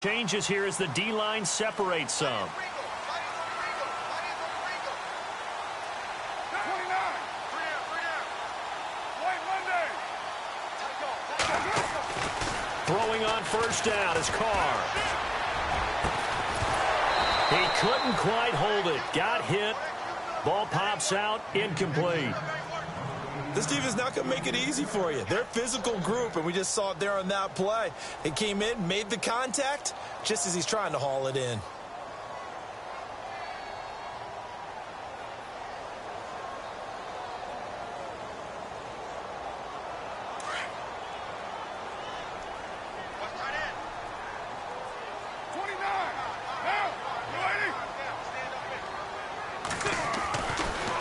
Changes here as the D-line separates some. Throwing on first down is Carr. He couldn't quite hold it. Got hit. Ball pops out. Incomplete. This defense not going to make it easy for you. They're a physical group, and we just saw it there on that play. It came in, made the contact, just as he's trying to haul it in.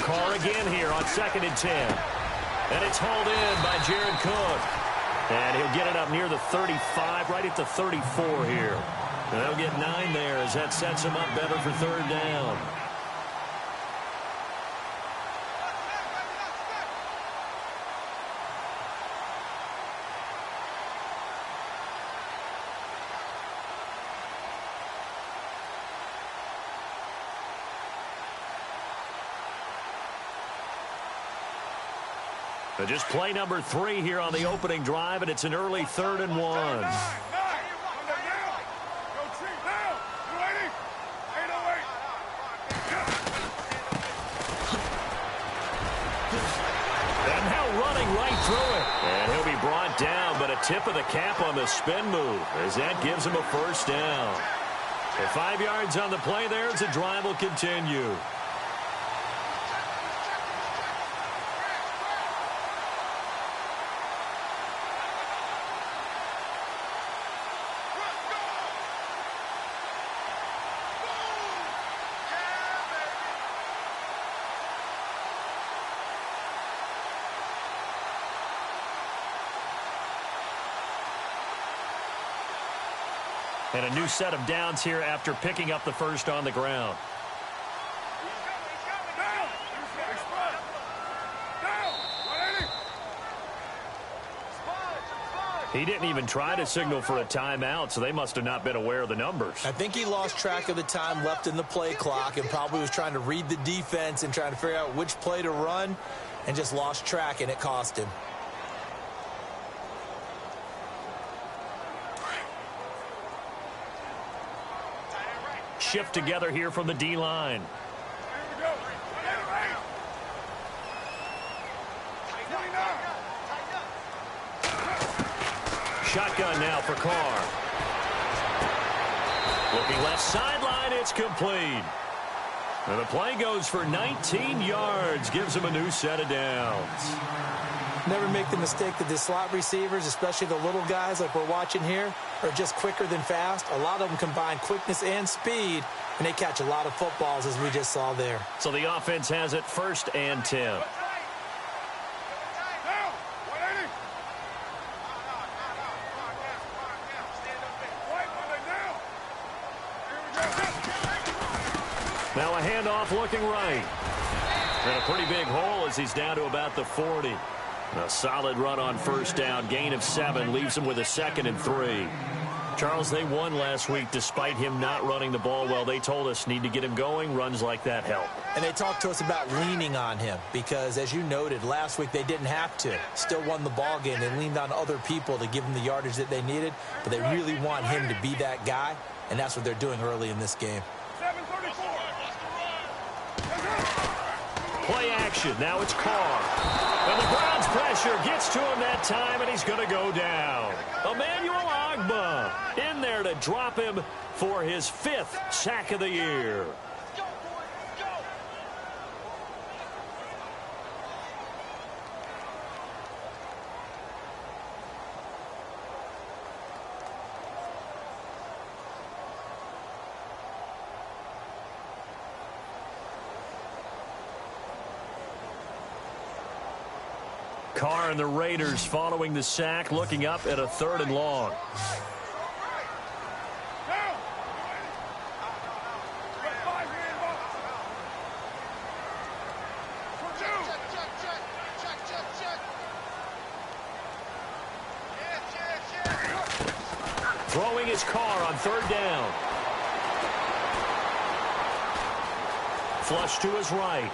Carr again here on 2nd and 10. And it's hauled in by Jared Cook. And he'll get it up near the 35, right at the 34 here. And they'll get 9 there as that sets him up better for 3rd down. Just play number 3 here on the opening drive, and it's an early 3rd and 1. And now running right through it. And he'll be brought down, but a tip of the cap on the spin move as that gives him a 1st down. So 5 yards on the play there as the drive will continue. And a new set of downs here after picking up the first on the ground. He didn't even try to signal for a timeout, so they must have not been aware of the numbers. I think he lost track of the time left in the play clock and probably was trying to read the defense and trying to figure out which play to run and just lost track, and it cost him. Shift together here from the D-line. Shotgun now for Carr. Looking left sideline, it's complete. And the play goes for 19 yards, gives him a new set of downs. Never make the mistake that the slot receivers, especially the little guys like we're watching here, are just quicker than fast. A lot of them combine quickness and speed, and they catch a lot of footballs, as we just saw there. So the offense has it 1st and 10. Now a handoff looking right. And a pretty big hole as he's down to about the 40. A solid run on 1st down. Gain of 7 leaves him with a 2nd and 3. Charles, they won last week despite him not running the ball well. They told us need to get him going. Runs like that help. And they talked to us about leaning on him because, as you noted, last week they didn't have to. Still won the ball game. They leaned on other people to give them the yardage that they needed, but they really want him to be that guy, and that's what they're doing early in this game. Play action. Now it's Carr. And the Browns pressure gets to him that time, and he's going to go down. Emmanuel Ogbah in there to drop him for his 5th sack of the year. Carr and the Raiders following the sack, looking up at a 3rd and long. throwing his car on third down. Flush to his right.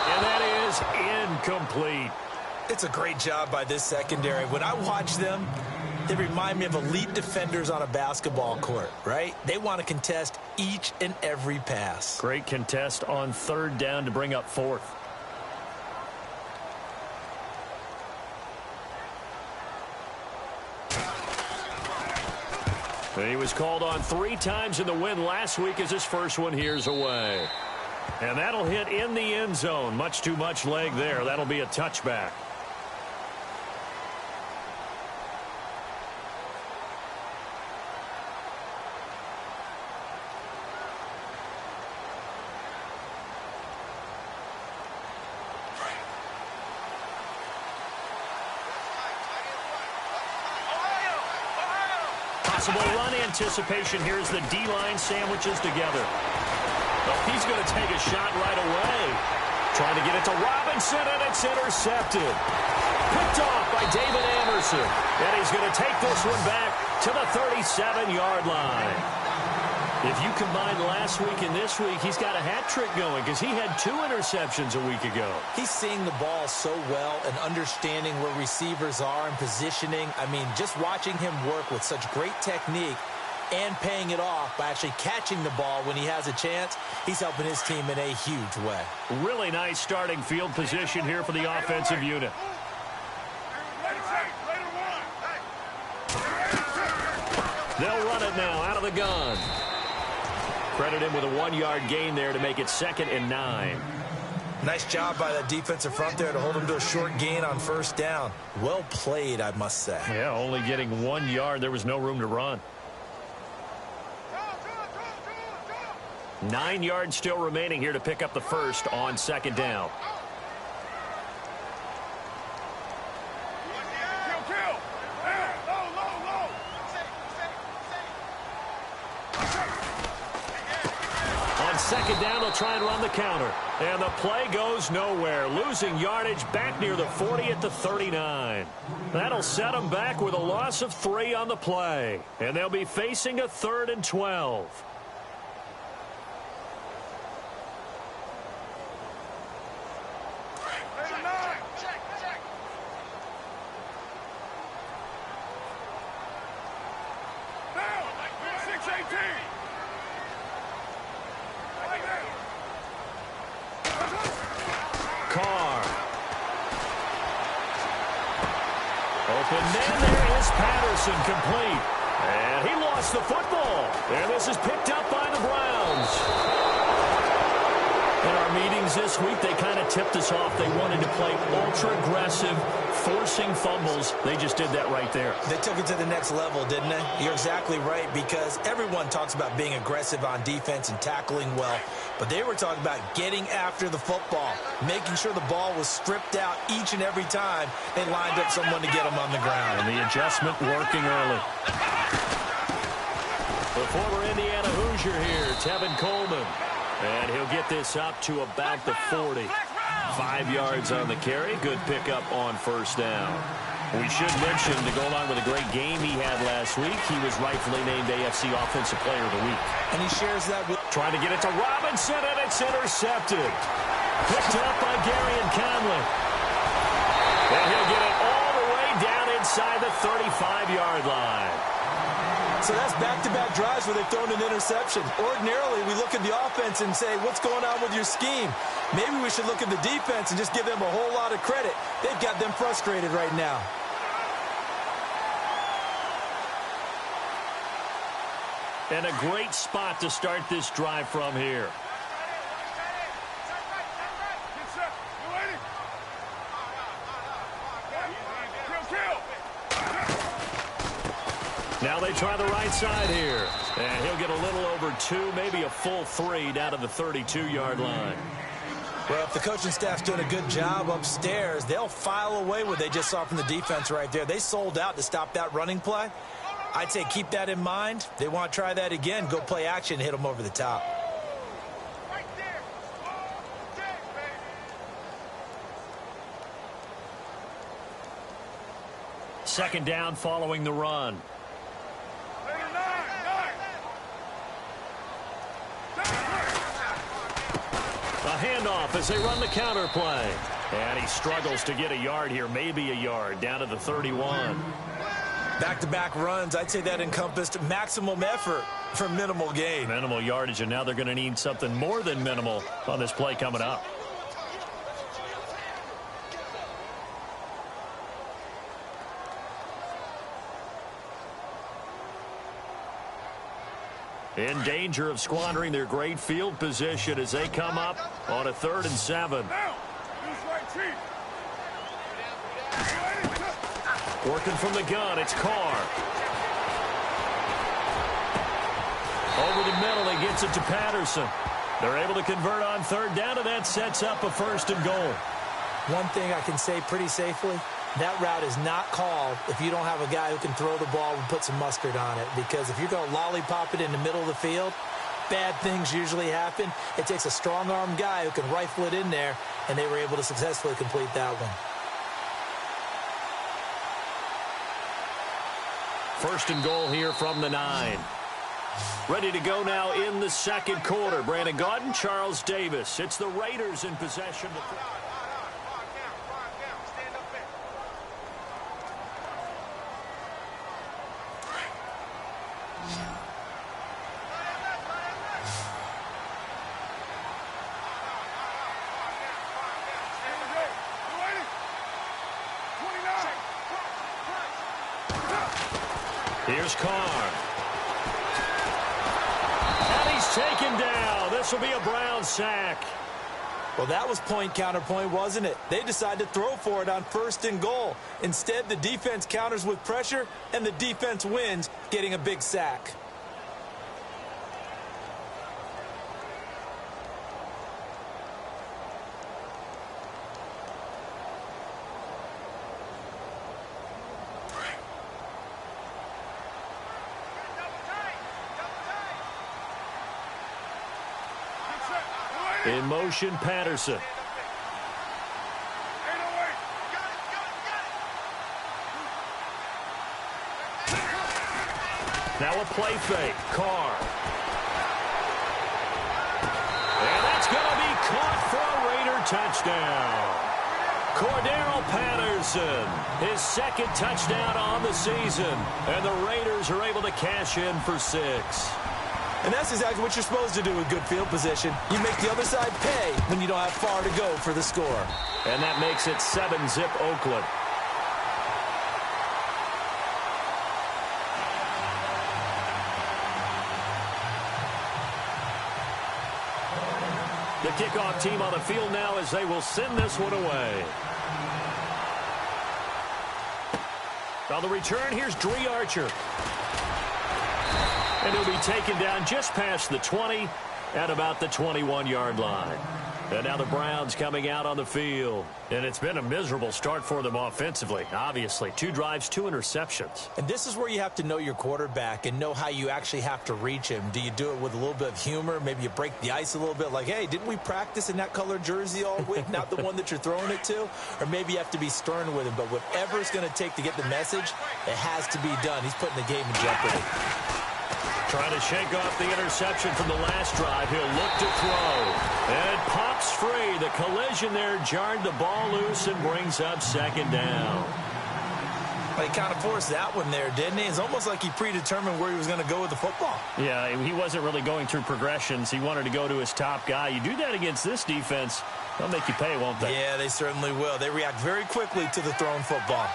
And that is incomplete. It's a great job by this secondary. When I watch them, they remind me of elite defenders on a basketball court, right? They want to contest each and every pass. Great contest on third down to bring up fourth. He was called on 3 times in the win last week as his first one here's away. And that'll hit in the end zone. Much too much leg there. That'll be a touchback. Possible run anticipation. Here's the D-line sandwiches together. Oh, he's going to take a shot right away. Trying to get it to Robinson, and it's intercepted. Picked off by David Anderson. And he's going to take this one back to the 37-yard line. If you combine last week and this week, he's got a hat trick going because he had 2 interceptions a week ago. He's seeing the ball so well and understanding where receivers are and positioning. I mean, just watching him work with such great technique and paying it off by actually catching the ball when he has a chance, he's helping his team in a huge way. Really nice starting field position here for the offensive unit. They'll run it now out of the gun. Credit him with a 1-yard gain there to make it 2nd and 9. Nice job by that defensive front there to hold him to a short gain on first down. Well played, I must say. Yeah, only getting 1 yard. There was no room to run. 9 yards still remaining here to pick up the first on 2nd down. On 2nd down, they'll try and run the counter. And the play goes nowhere. Losing yardage back near the 40 at the 39. That'll set them back with a loss of 3 on the play. And they'll be facing a 3rd and 12. And then there is Patterson complete. And he lost the football. And this is picked up by the Browns. In our meetings this week, they kind of tipped us off. They wanted to play ultra-aggressive, forcing fumbles. They just did that right there. They took it to the next level, didn't they? You're exactly right, because everyone talks about being aggressive on defense and tackling well. But they were talking about getting after the football, making sure the ball was stripped out each and every time they lined up someone to get them on the ground. And the adjustment working early. The former Indiana Hoosier here, Tevin Coleman. And he'll get this up to about the 40. 5 yards on the carry. Good pickup on first down. We should mention, to go along with a great game he had last week, he was rightfully named AFC Offensive Player of the Week. And he shares that with... Trying to get it to Robinson, and it's intercepted. Picked up by Gary and Conley. And he'll get it all the way down inside the 35-yard line. So that's back-to-back drives where they've thrown an interception. Ordinarily, we look at the offense and say, what's going on with your scheme? Maybe we should look at the defense and just give them a whole lot of credit. They've got them frustrated right now. And a great spot to start this drive from here. Now they try the right side here. And he'll get a little over 2, maybe a full 3 down to the 32-yard line. Well, if the coaching staff's doing a good job upstairs, they'll file away what they just saw from the defense right there. They sold out to stop that running play. I'd say keep that in mind. They want to try that again. Go play action, hit them over the top. Right there. 2nd down following the run. handoff as they run the counter play. And he struggles to get a yard here, maybe a yard, down to the 31. Back-to-back runs, I'd say that encompassed maximum effort for minimal gain. Minimal yardage, and now they're going to need something more than minimal on this play coming up. In danger of squandering their great field position as they come up on a 3rd and 7. Working from the gun, it's Carr. Over the middle, he gets it to Patterson. They're able to convert on 3rd down, and that sets up a 1st and goal. One thing I can say pretty safely, that route is not called if you don't have a guy who can throw the ball and put some mustard on it. Because if you're going to lollipop it in the middle of the field, bad things usually happen. It takes a strong-armed guy who can rifle it in there, and they were able to successfully complete that one. 1st and goal here from the 9. Ready to go now in the 2nd quarter. Brandon Gaudin, Charles Davis. It's the Raiders in possession. Here's Carr. And he's taken down. This will be a Brown sack. Well, that was point counterpoint, wasn't it? They decided to throw for it on 1st and goal. Instead, the defense counters with pressure, and the defense wins, getting a big sack. In motion, Patterson. Now a play fake. Carr. And that's going to be caught for a Raider touchdown. Cordero Patterson, his 2nd touchdown on the season. And the Raiders are able to cash in for 6. And that's exactly what you're supposed to do with good field position. You make the other side pay when you don't have far to go for the score. And that makes it 7-zip Oakland. The kickoff team on the field now as they will send this one away. On the return, here's Dree Archer. And he'll be taken down just past the 20 at about the 21-yard line. And now the Browns coming out on the field. And it's been a miserable start for them offensively, obviously. 2 drives, 2 interceptions. And this is where you have to know your quarterback and know how you actually have to reach him. Do you do it with a little bit of humor? Maybe you break the ice a little bit like, hey, didn't we practice in that colored jersey all week? Not the one that you're throwing it to? Or maybe you have to be stern with him. But whatever it's going to take to get the message, it has to be done. He's putting the game in jeopardy. Trying to shake off the interception from the last drive. He'll look to throw. And pops free. The collision there jarred the ball loose and brings up 2nd down. Well, he kind of forced that one there, didn't he? It's almost like he predetermined where he was going to go with the football. Yeah, he wasn't really going through progressions. He wanted to go to his top guy. You do that against this defense, they'll make you pay, won't they? Yeah, they certainly will. They react very quickly to the thrown football.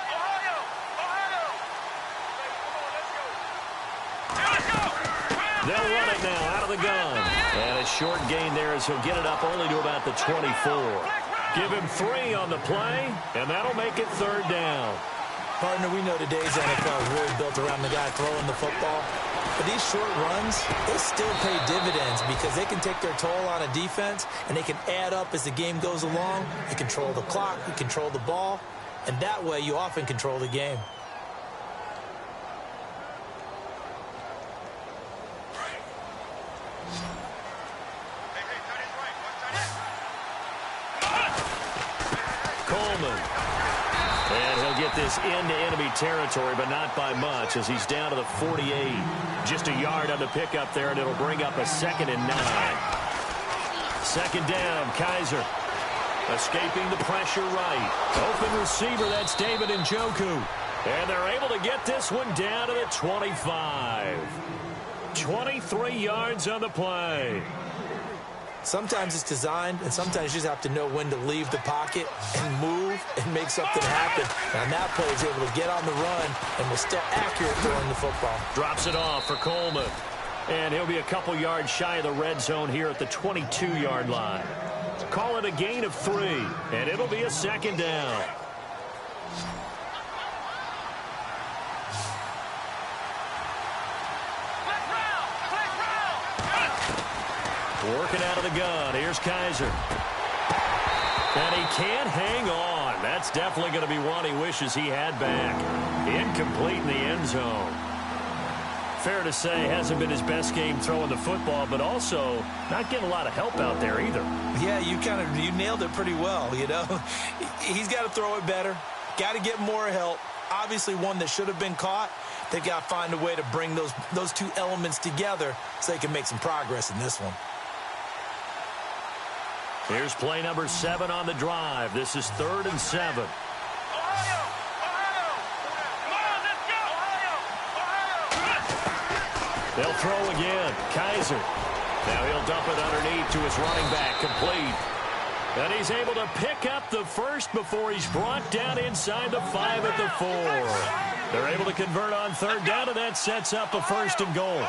They'll run it now out of the gun. And a short gain there as he'll get it up only to about the 24. Give him 3 on the play, and that'll make it 3rd down. Partner, we know today's NFL is really built around the guy throwing the football. But these short runs, they still pay dividends because they can take their toll on a defense, and they can add up as the game goes along. You control the clock, you control the ball, and that way you often control the game. And he'll get this into enemy territory, but not by much as he's down to the 48. Just a yard on the pickup there, and it'll bring up a 2nd and 9. Second down, Kaiser. Escaping the pressure right. Open receiver, that's David Njoku. And they're able to get this one down to the 25. 23 yards on the play. Sometimes it's designed, and sometimes you just have to know when to leave the pocket and move and make something happen. And that play is able to get on the run and was still accurate throwing the football. Drops it off for Coleman. And he'll be a couple yards shy of the red zone here at the 22-yard line. Call it a gain of 3, and it'll be a second down. Working out of the gun. Here's Kaiser. And he can't hang on. That's definitely going to be one he wishes he had back. Incomplete in the end zone. Fair to say, hasn't been his best game throwing the football, but also not getting a lot of help out there either. Yeah, you nailed it pretty well, you know. He's got to throw it better. Got to get more help. Obviously one that should have been caught. They've got to find a way to bring those two elements together so they can make some progress in this one. Here's play number 7 on the drive. This is 3rd and 7. They'll throw again. Kaiser. Now he'll dump it underneath to his running back. Complete. And he's able to pick up the first before he's brought down inside the 5 at the 4. They're able to convert on 3rd down, and that sets up a 1st and goal.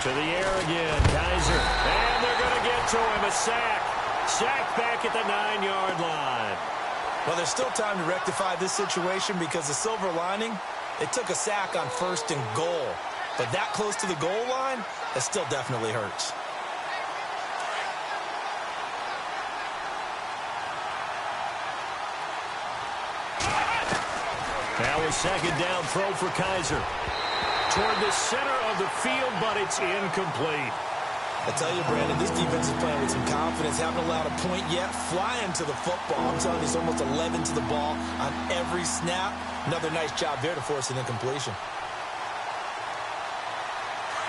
To the air again, Kaiser. And they're going to get to him. A sack. Sack back at the 9-yard line. Well, there's still time to rectify this situation because the silver lining, it took a sack on 1st and goal. But that close to the goal line, it still definitely hurts. Now a second down throw for Kaiser. Toward the center of the field, but it's incomplete. I tell you, Brandon, this defense is playing with some confidence. Haven't allowed a point yet. Flying to the football. I'm telling you, it's almost 11 to the ball on every snap. Another nice job there to force an incompletion.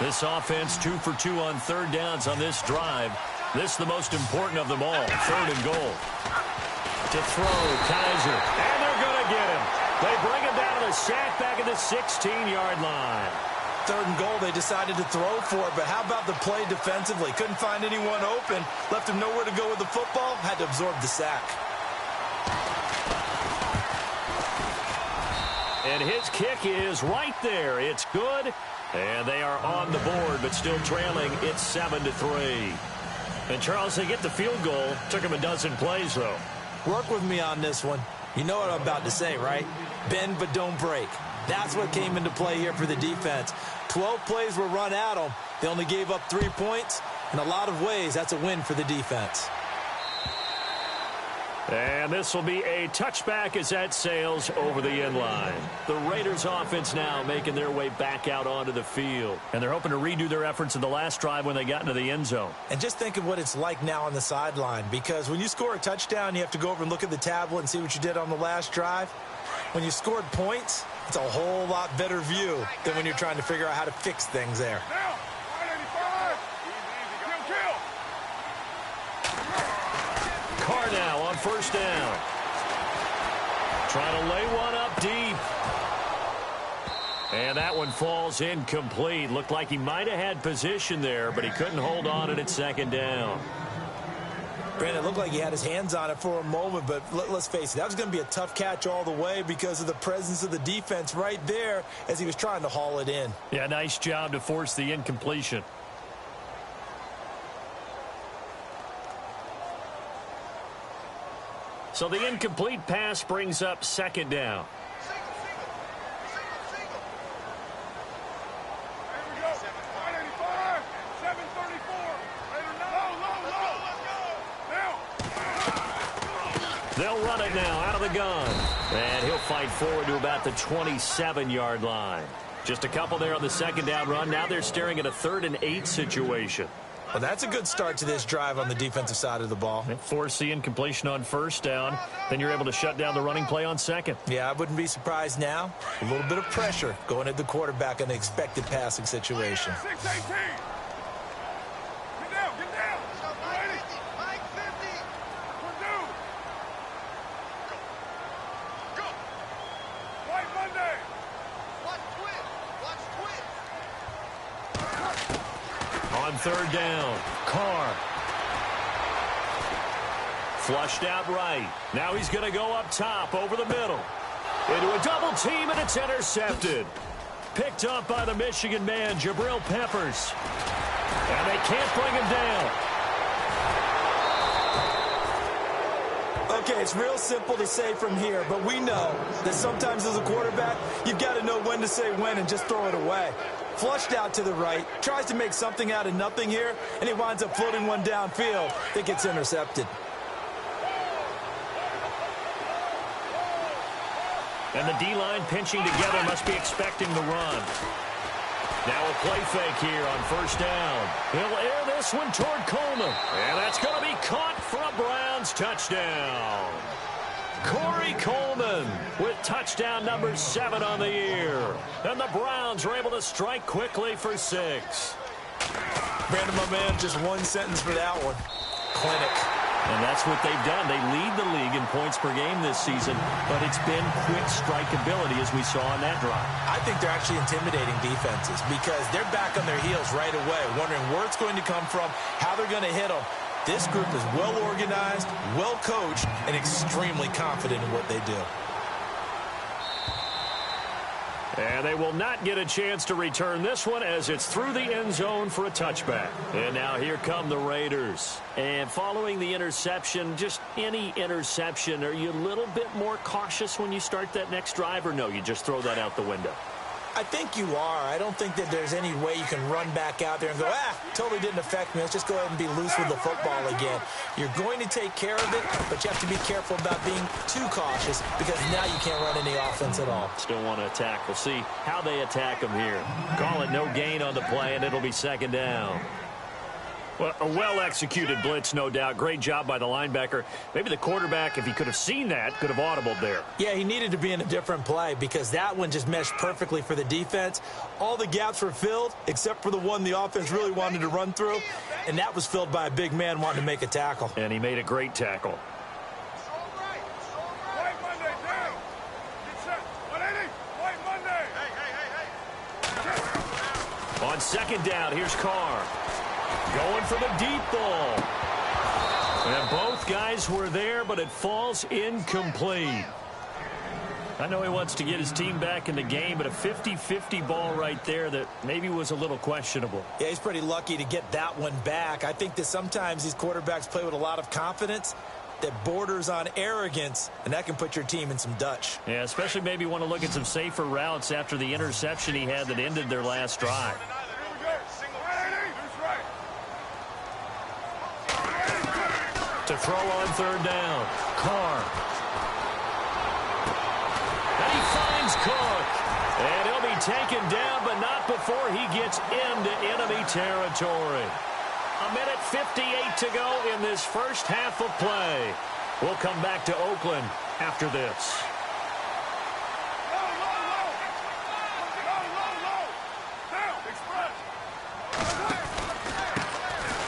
This offense 2 for 2 on 3rd downs on this drive. This is the most important of them all. 3rd and goal. To throw, Kaiser. And they're going to get him. They bring him down to the sack back at the 16-yard line. 3rd and goal, they decided to throw for it, but how about the play defensively? Couldn't find anyone open, left him nowhere to go with the football, had to absorb the sack. And his kick is right there. It's good, and they are on the board, but still trailing. It's 7-3. And, Charles, they get the field goal. Took him a dozen plays, though. Work with me on this one. You know what I'm about to say, right? Bend but don't break. That's what came into play here for the defense. 12 plays were run at them. They only gave up 3 points. In a lot of ways, that's a win for the defense. And this will be a touchback as that sails over the end line. The Raiders offense now making their way back out onto the field. And they're hoping to redo their efforts in the last drive when they got into the end zone. And just think of what it's like now on the sideline. Because when you score a touchdown, you have to go over and look at the tablet and see what you did on the last drive. When you scored points, it's a whole lot better view than when you're trying to figure out how to fix things there. Carr now on 1st down. Trying to lay one up deep. And that one falls incomplete. Looked like he might have had position there, but he couldn't hold on at 2nd down. Brandon, it looked like he had his hands on it for a moment, but let's face it, that was going to be a tough catch all the way because of the presence of the defense right there as he was trying to haul it in. Yeah, nice job to force the incompletion. So the incomplete pass brings up 2nd down. They'll run it now out of the gun. And he'll fight forward to about the 27-yard line. Just a couple there on the 2nd down run. Now they're staring at a 3rd and 8 situation. Well, that's a good start to this drive on the defensive side of the ball. Force the incompletion on 1st down. Then you're able to shut down the running play on 2nd. Yeah, I wouldn't be surprised now. A little bit of pressure going at the quarterback in an expected passing situation. 6-18. On third down, Carr. Flushed out right. Now he's going to go up top over the middle. Into a double team, and it's intercepted. Picked up by the Michigan man, Jabril Peppers. And they can't bring him down. Okay, it's real simple to say from here, but we know that sometimes as a quarterback, you've got to know when to say when and just throw it away. Flushed out to the right, tries to make something out of nothing here, and he winds up floating one downfield that gets intercepted. And the D-line pinching together, must be expecting the run. Now a play fake here on first down. He'll air this one toward Coleman. And that's going to be caught for a Browns touchdown. Corey Coleman with touchdown number 7 on the year. And the Browns are able to strike quickly for 6. Brandon, my man, just one sentence for that one. Clinic. And that's what they've done. They lead the league in points per game this season, but it's been quick strike ability as we saw on that drive. I think they're actually intimidating defenses because they're back on their heels right away, wondering where it's going to come from, how they're going to hit them. This group is well organized, well coached, and extremely confident in what they do. And they will not get a chance to return this one as it's through the end zone for a touchback. And now here come the Raiders. And following the interception, just any interception, are you a little bit more cautious when you start that next drive, or no, you just throw that out the window? I think you are. I don't think that there's any way you can run back out there and go, totally didn't affect me. Let's just go ahead and be loose with the football again. You're going to take care of it, but you have to be careful about being too cautious because now you can't run any offense at all. Still want to attack. We'll see how they attack them here. Call it no gain on the play, and it'll be second down. Well, a well-executed blitz, no doubt. Great job by the linebacker. Maybe the quarterback, if he could have seen that, could have audibled there. Yeah, he needed to be in a different play because that one just meshed perfectly for the defense. All the gaps were filled except for the one the offense really wanted to run through, and that was filled by a big man wanting to make a tackle. And he made a great tackle. White Monday down. Get set. 180. White Monday. On second down, here's Carr. Going for the deep ball. And both guys were there, but it falls incomplete. I know he wants to get his team back in the game, but a 50-50 ball right there that maybe was a little questionable. Yeah, he's pretty lucky to get that one back. I think that sometimes these quarterbacks play with a lot of confidence that borders on arrogance, and that can put your team in some Dutch. Yeah, especially maybe want to look at some safer routes after the interception he had that ended their last drive. To throw on third down, Carr. And he finds Cook. And he'll be taken down, but not before he gets into enemy territory. 1:58 to go in this first half of play. We'll come back to Oakland after this.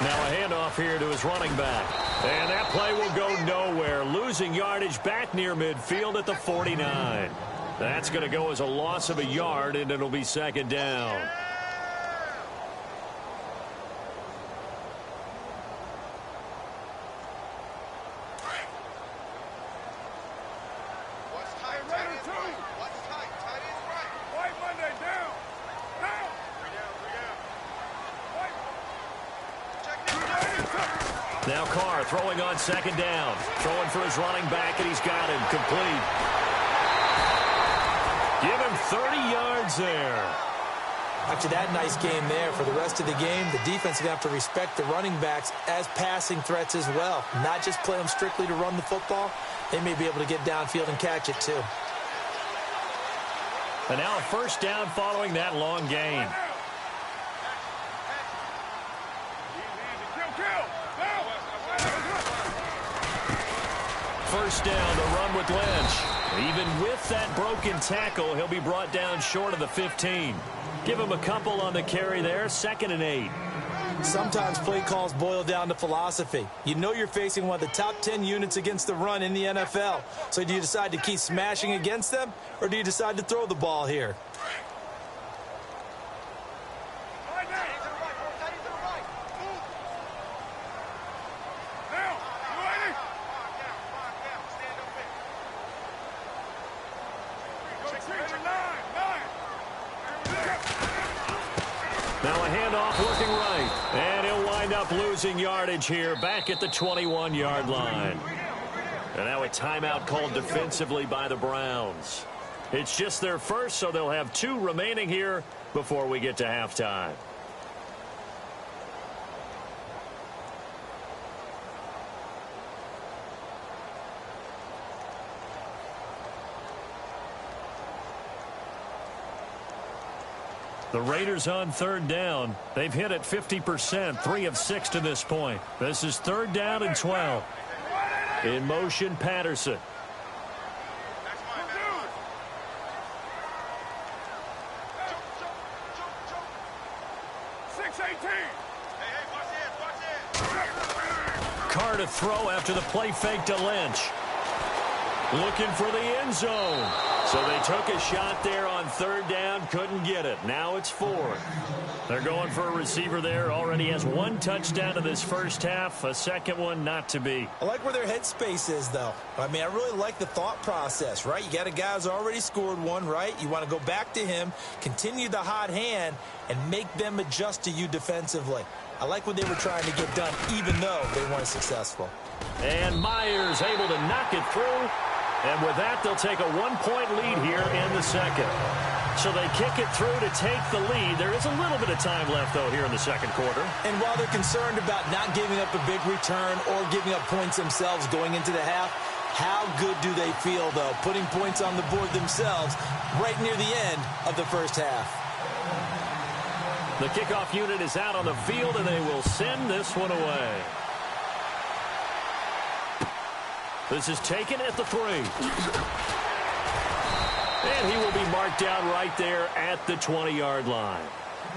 Now a handoff here to his running back. And that play will go nowhere. Losing yardage back near midfield at the 49. That's going to go as a loss of a yard, and it'll be second down. Now Carr throwing on second down. Throwing for his running back, and he's got him complete. Give him 30 yards there. After that nice game there, for the rest of the game, the defense is going to have to respect the running backs as passing threats as well. Not just play them strictly to run the football. They may be able to get downfield and catch it too. And now a first down following that long gain. First down to run with Lynch. Even with that broken tackle, he'll be brought down short of the 15. Give him a couple on the carry there, 2nd and 8. Sometimes play calls boil down to philosophy. You know you're facing one of the top 10 units against the run in the NFL. So do you decide to keep smashing against them, or do you decide to throw the ball here? Now a handoff looking right. And he'll wind up losing yardage here back at the 21-yard line. And now a timeout called defensively by the Browns. It's just their first, so they'll have 2 remaining here before we get to halftime. The Raiders on 3rd down. They've hit it 50%, 3 of 6 to this point. This is 3rd down and 12. In motion, Patterson. 6-18. Carr to throw after the play fake to Lynch. Looking for the end zone. So they took a shot there on 3rd down, couldn't get it. Now it's 4th. They're going for a receiver there. Already has 1 touchdown in this first half. A second one not to be. I like where their headspace is, though. I mean, I really like the thought process, right? You got a guy who's already scored 1, right? You want to go back to him, continue the hot hand, and make them adjust to you defensively. I like what they were trying to get done, even though they weren't successful. And Myers able to knock it through. And with that, they'll take a 1-point lead here in the second. So they kick it through to take the lead. There is a little bit of time left, though, here in the second quarter. And while they're concerned about not giving up a big return or giving up points themselves going into the half, how good do they feel, though, putting points on the board themselves right near the end of the first half? The kickoff unit is out on the field, and they will send this one away. This is taken at the 3. And he will be marked down right there at the 20-yard line.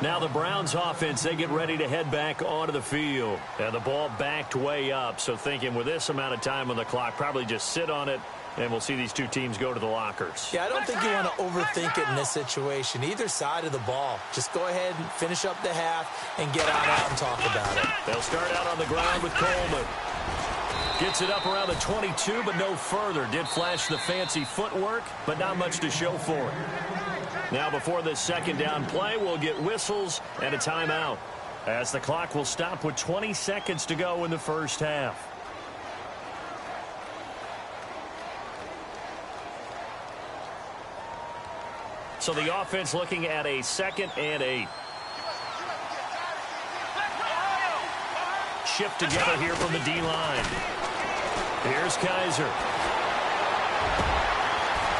Now the Browns offense, they get ready to head back onto the field. And the ball backed way up, so thinking with this amount of time on the clock, probably just sit on it, and we'll see these 2 teams go to the lockers. Yeah, I don't think you want to overthink it in this situation. Either side of the ball. Just go ahead and finish up the half and get on out and talk about it. They'll start out on the ground with Coleman. Gets it up around the 22, but no further. Did flash the fancy footwork, but not much to show for it. Now before this second down play, we'll get whistles and a timeout, as the clock will stop with 20 seconds to go in the first half. So the offense looking at a 2nd and 8. Shift together here from the D-line. Here's Kaiser.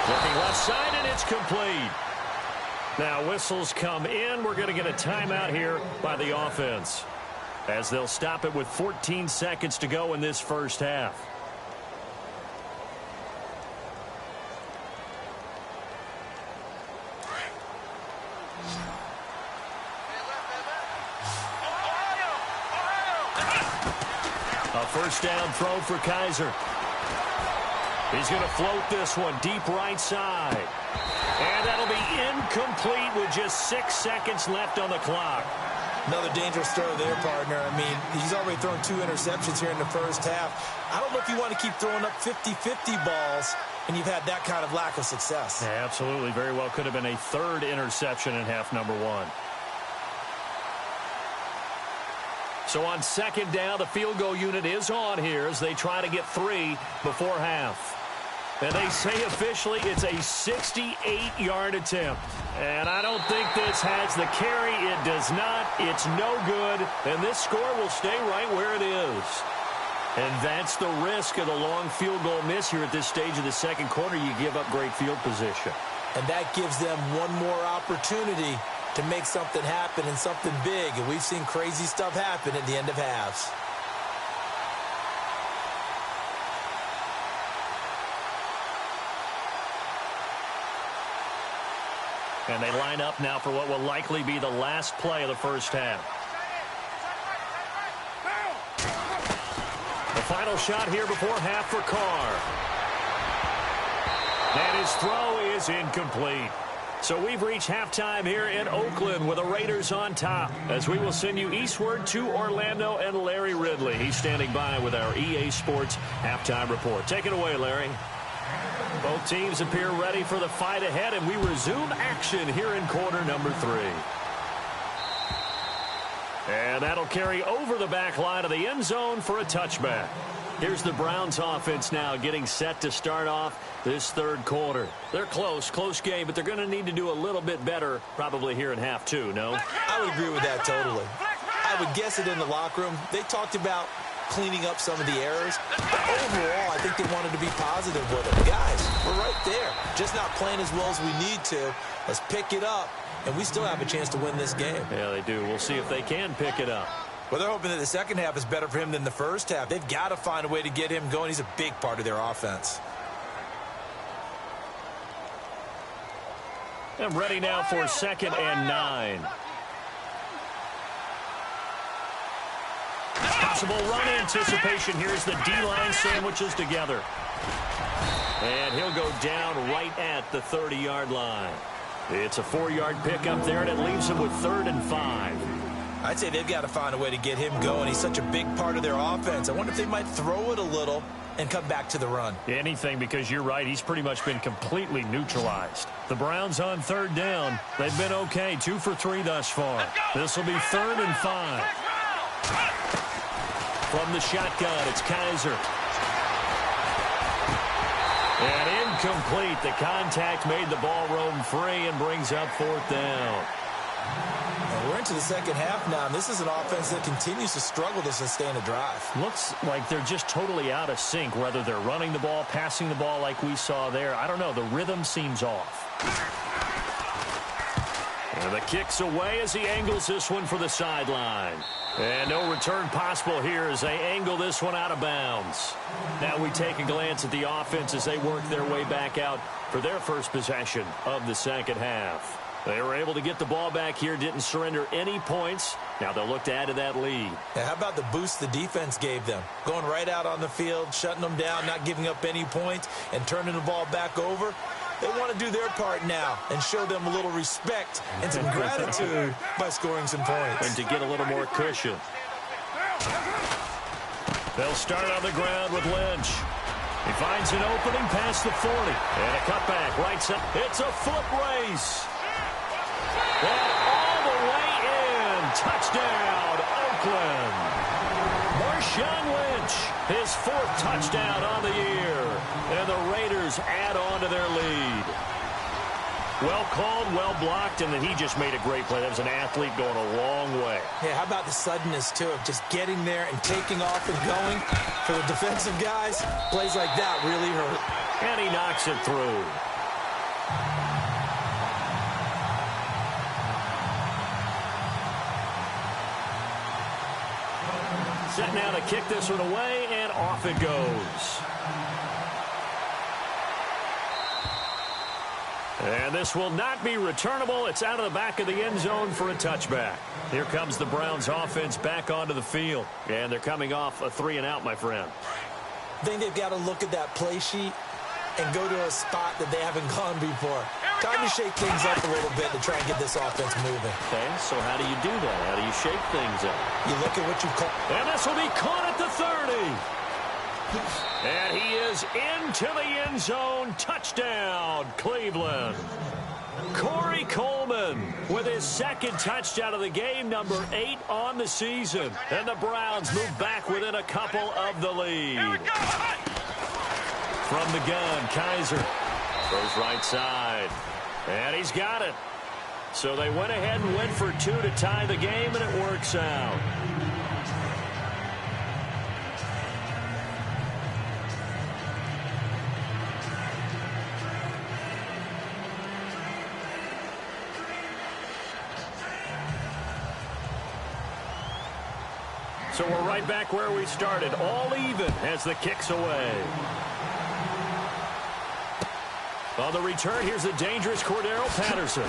Looking left side, and it's complete. Now whistles come in. We're going to get a timeout here by the offense, as they'll stop it with 14 seconds to go in this first half. A first down throw for Kaiser. He's going to float this one deep right side. And that'll be incomplete with just 6 seconds left on the clock. Another dangerous throw there, partner. I mean, he's already thrown 2 interceptions here in the first half. I don't know if you want to keep throwing up 50-50 balls when you've had that kind of lack of success. Yeah, absolutely. Very well could have been a 3rd interception in half number 1. So on second down, the field goal unit is on here as they try to get 3 before half. And they say officially it's a 68-yard attempt. And I don't think this has the carry. It does not. It's no good. And this score will stay right where it is. And that's the risk of the long field goal miss here at this stage of the second quarter. You give up great field position. And that gives them one more opportunity to make something happen and something big. And we've seen crazy stuff happen at the end of halves. And they line up now for what will likely be the last play of the first half. The final shot here before half for Carr. And his throw is incomplete. So we've reached halftime here in Oakland with the Raiders on top, as we will send you eastward to Orlando and Larry Ridley. He's standing by with our EA Sports halftime report. Take it away, Larry. Both teams appear ready for the fight ahead, and we resume action here in quarter number 3. And that'll carry over the back line of the end zone for a touchback. Here's the Browns offense now getting set to start off this third quarter. They're close game, but they're going to need to do a little bit better probably here in half two, no? I would agree with that totally. I would guess it in the locker room. They talked about cleaning up some of the errors. But overall, I think they wanted to be positive with it. Guys, we're right there. Just not playing as well as we need to. Let's pick it up, and we still have a chance to win this game. Yeah, they do. We'll see if they can pick it up. Well, they're hoping that the second half is better for him than the first half. They've got to find a way to get him going. He's a big part of their offense. And ready now for 2nd and 9. Possible run anticipation. Here's the D-line sandwiches together. And he'll go down right at the 30-yard line. It's a 4-yard pickup there, and it leaves him with 3rd and 5. I'd say they've got to find a way to get him going. He's such a big part of their offense. I wonder if they might throw it a little and come back to the run. Anything, because you're right. He's pretty much been completely neutralized. The Browns on 3rd down. They've been okay. 2 for 3 thus far. This will be 3rd and 5. From the shotgun, it's Kaiser. And incomplete. The contact made the ball roam free and brings up 4th down. We're into the second half now, and this is an offense that continues to struggle to sustain a drive. Looks like they're just totally out of sync, whether they're running the ball, passing the ball like we saw there. I don't know. The rhythm seems off. And the kick's away as he angles this one for the sideline. And no return possible here as they angle this one out of bounds. Now we take a glance at the offense as they work their way back out for their first possession of the second half. They were able to get the ball back here, didn't surrender any points. Now they'll look to add to that lead. Yeah, how about the boost the defense gave them? Going right out on the field, shutting them down, not giving up any points, and turning the ball back over. They want to do their part now and show them a little respect and some gratitude by scoring some points. And to get a little more cushion. They'll start on the ground with Lynch. He finds an opening past the 40. And a cutback right side. It's a foot race. And all the way in. Touchdown, Oakland. Marshawn Lynch, his 4th touchdown on the year. And the Raiders add on to their lead. Well called, well blocked, and then he just made a great play. That was an athlete going a long way. Yeah, how about the suddenness, too, of just getting there and taking off and going? For the defensive guys, plays like that really hurt. And he knocks it through. Set now to kick this one away, and off it goes. And this will not be returnable. It's out of the back of the end zone for a touchback. Here comes the Browns offense back onto the field. And they're coming off a 3-and-out, my friend. I think they've got to look at that play sheet and go to a spot that they haven't gone before. Time to shake things up a little bit to try and get this offense moving. Okay, so how do you do that? How do you shake things up? You look at what you call. And this will be caught at the 30. And he is into the end zone. Touchdown, Cleveland. Corey Coleman with his 2nd touchdown of the game, number 8 on the season. And the Browns move back within a couple of the lead. From the gun, Kaiser goes right side. And he's got it. So they went ahead and went for 2 to tie the game, and it works out. So we're right back where we started, all even as the kick's away. On the return, here's the dangerous Cordero Patterson.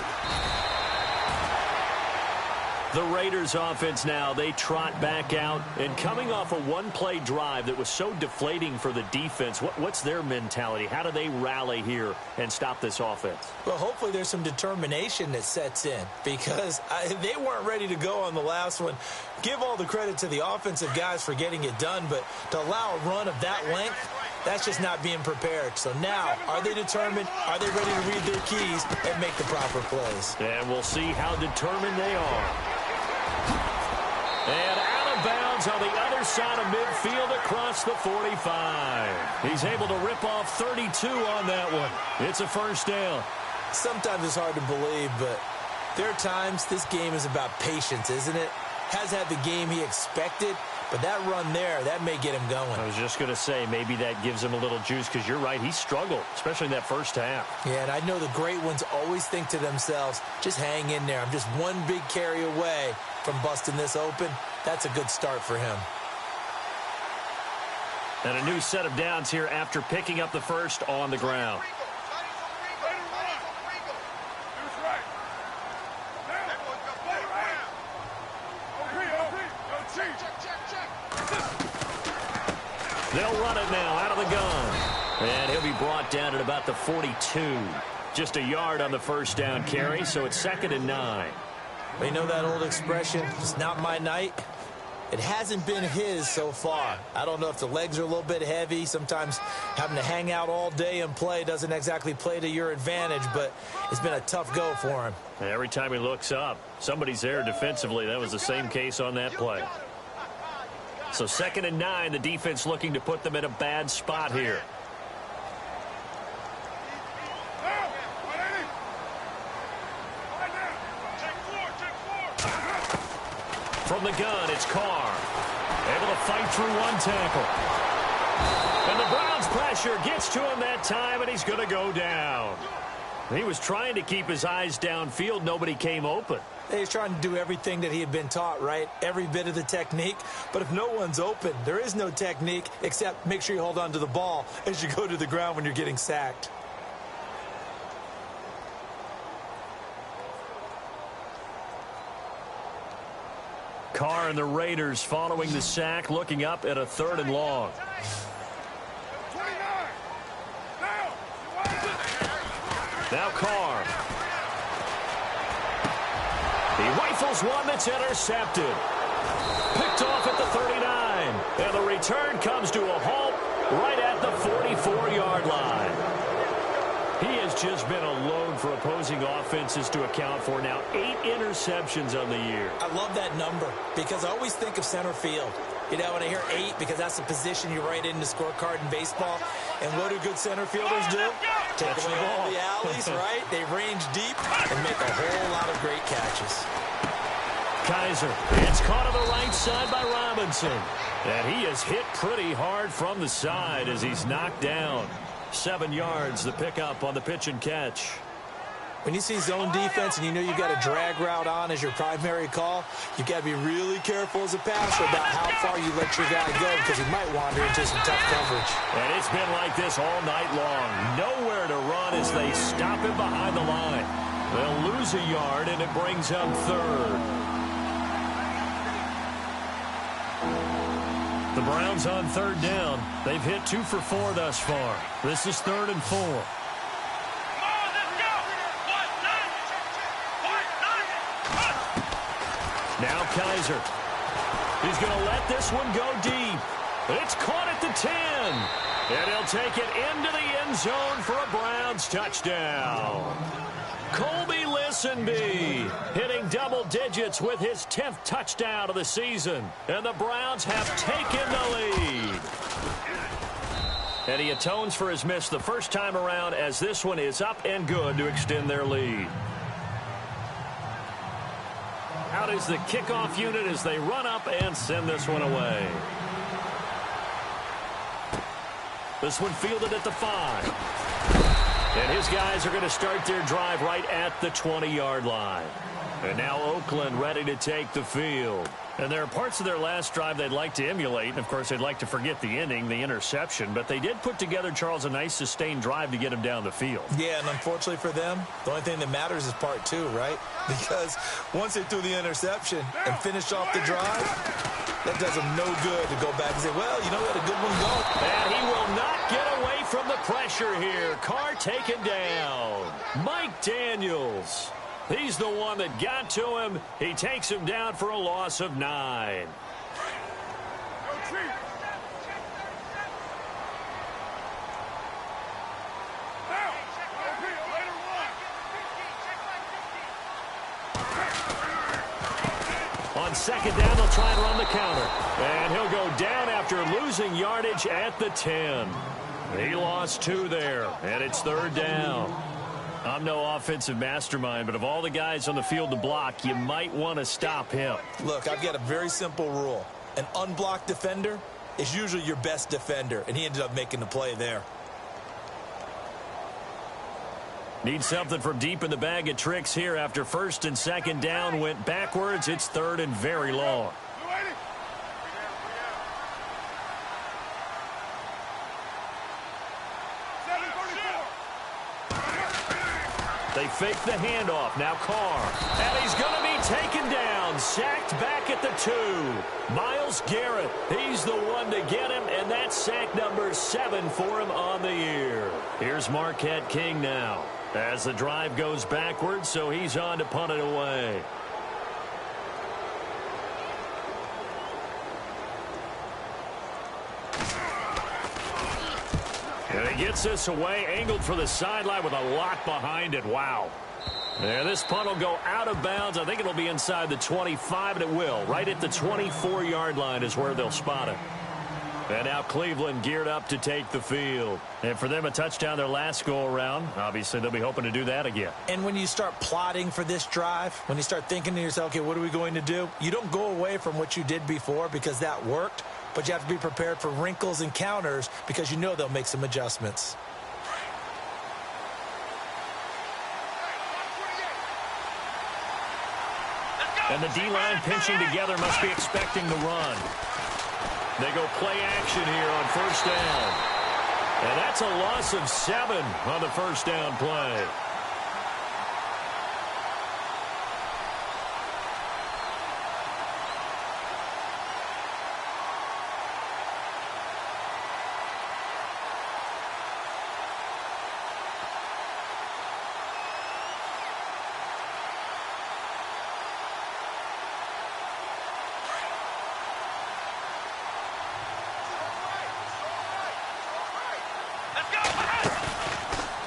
The Raiders offense now, they trot back out. And coming off a one-play drive that was so deflating for the defense, what's their mentality? How do they rally here and stop this offense? Well, hopefully there's some determination that sets in because they weren't ready to go on the last one. Give all the credit to the offensive guys for getting it done, but to allow a run of that length, that's just not being prepared. So now, are they determined? Are they ready to read their keys and make the proper plays? And we'll see how determined they are. And out of bounds on the other side of midfield across the 45. He's able to rip off 32 on that one. It's a first down. Sometimes it's hard to believe, but there are times this game is about patience, isn't it? Has had the game he expected, but that run there, that may get him going. I was just going to say, maybe that gives him a little juice, because you're right, he struggled, especially in that first half. Yeah, and I know the great ones always think to themselves, just hang in there. I'm just one big carry away from busting this open. That's a good start for him. And a new set of downs here after picking up the first on the ground. They'll run it now out of the gun. And he'll be brought down at about the 42. Just a yard on the first down carry, so it's 2nd and 9. You know that old expression, it's not my night? It hasn't been his so far. I don't know if the legs are a little bit heavy. Sometimes having to hang out all day and play doesn't exactly play to your advantage, but it's been a tough go for him. Every time he looks up, somebody's there defensively. That was the same case on that play. So 2nd and 9, the defense looking to put them in a bad spot here. From the gun, it's Carr. Able to fight through one tackle. And the Browns pressure gets to him that time, and he's going to go down. He was trying to keep his eyes downfield. Nobody came open. He's trying to do everything that he had been taught, right? Every bit of the technique. But if no one's open, there is no technique except make sure you hold on to the ball as you go to the ground when you're getting sacked. Carr and the Raiders following the sack, looking up at a 3rd and long. 29. Now Carr. He rifles one that's intercepted. Picked off at the 39. And the return comes to a halt right at the 44-yard line. He has just been a load for opposing offenses to account for now. 8 interceptions on the year. I love that number because I always think of center field. You know, when I hear 8, because that's the position you write in the scorecard in baseball. And what do good center fielders do? Take away all the alleys, right? They range deep and make a whole lot of great catches. Kaiser, it's caught on the right side by Robinson. And he is hit pretty hard from the side as he's knocked down. 7 yards, the pickup on the pitch and catch. When you see zone defense and you know you've got a drag route on as your primary call, you've got to be really careful as a passer about how far you let your guy go because he might wander into some tough coverage. And it's been like this all night long. Nowhere to run as they stop him behind the line. They'll lose a yard, and it brings up 3rd. The Browns on 3rd down. They've hit 2 for 4 thus far. This is 3rd and 4. Now Kaiser. He's going to let this one go deep. It's caught at the 10. And he'll take it into the end zone for a Browns touchdown. Colby Listenby hitting double digits with his 10th touchdown of the season. And the Browns have taken the lead. And he atones for his miss the first time around as this one is up and good to extend their lead. Out is the kickoff unit as they run up and send this one away. This one fielded at the 5. And his guys are going to start their drive right at the 20-yard line. And now Oakland ready to take the field. And there are parts of their last drive they'd like to emulate. And, of course, they'd like to forget the inning, the interception. But they did put together, Charles, a nice sustained drive to get him down the field. Yeah, and unfortunately for them, the only thing that matters is part 2, right? Because once they threw the interception and finished off the drive, that does them no good to go back and say, well, you know, we had a good one going. And he will not get away from the pressure here. Carr taken down. Mike Daniels. He's the one that got to him. He takes him down for a loss of 9. On On second down, they'll try and run the counter. And he'll go down after losing yardage at the 10. He lost 2 there, and it's third down. I'm no offensive mastermind, but of all the guys on the field to block, you might want to stop him. Look, I've got a very simple rule. An unblocked defender is usually your best defender, and he ended up making the play there. Need something from deep in the bag of tricks here after first and second down went backwards. It's third and very long. They fake the handoff. Now Carr. And he's going to be taken down. Sacked back at the 2. Myles Garrett. He's the one to get him, and that's sack number 7 for him on the year. Here's Marquette King now as the drive goes backwards, so he's on to punt it away. And he gets this away, angled for the sideline with a lot behind it. Wow. And this punt will go out of bounds. I think it'll be inside the 25, and it will. Right at the 24-yard line is where they'll spot it. And now Cleveland geared up to take the field. And for them, a touchdown their last go-around. Obviously, they'll be hoping to do that again. And when you start plotting for this drive, when you start thinking to yourself, okay, what are we going to do? You don't go away from what you did before because that worked. But you have to be prepared for wrinkles and counters because you know they'll make some adjustments. And the D-line pinching together must be expecting the run. They go play action here on first down. And that's a loss of 7 on the first down play.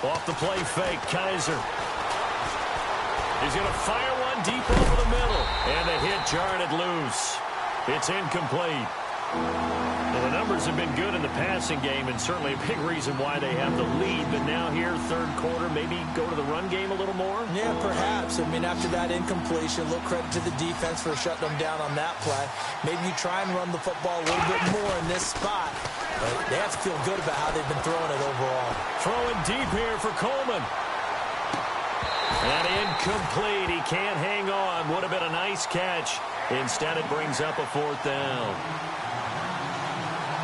Off the play fake, Kaiser. He's going to fire one deep over the middle. And the hit jarred it loose. It's incomplete. Well, the numbers have been good in the passing game, and certainly a big reason why they have the lead. But now here, third quarter, maybe go to the run game a little more? Yeah, perhaps. I mean, after that incompletion, a little credit to the defense for shutting them down on that play. Maybe you try and run the football a little bit more in this spot. But they have to feel good about how they've been throwing it overall. Throwing deep here for Coleman. And incomplete. He can't hang on. Would have been a nice catch. Instead, it brings up a fourth down.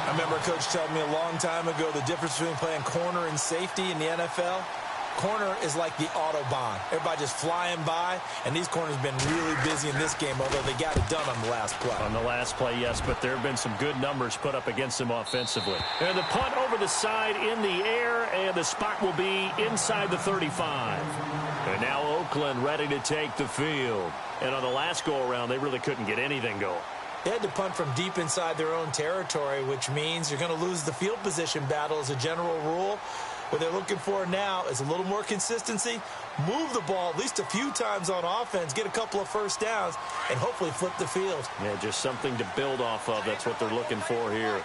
I remember a coach telling me a long time ago the difference between playing corner and safety in the NFL. Corner is like the Autobahn. Everybody just flying by, and these corners have been really busy in this game, although they got it done on the last play. On the last play, yes, but there have been some good numbers put up against them offensively. And the punt over the side in the air, and the spot will be inside the 35. And now Oakland ready to take the field. And on the last go-around, they really couldn't get anything going. They had to punt from deep inside their own territory, which means you're going to lose the field position battle as a general rule. What they're looking for now is a little more consistency, move the ball at least a few times on offense, get a couple of first downs, and hopefully flip the field. Yeah, just something to build off of. That's what they're looking for here.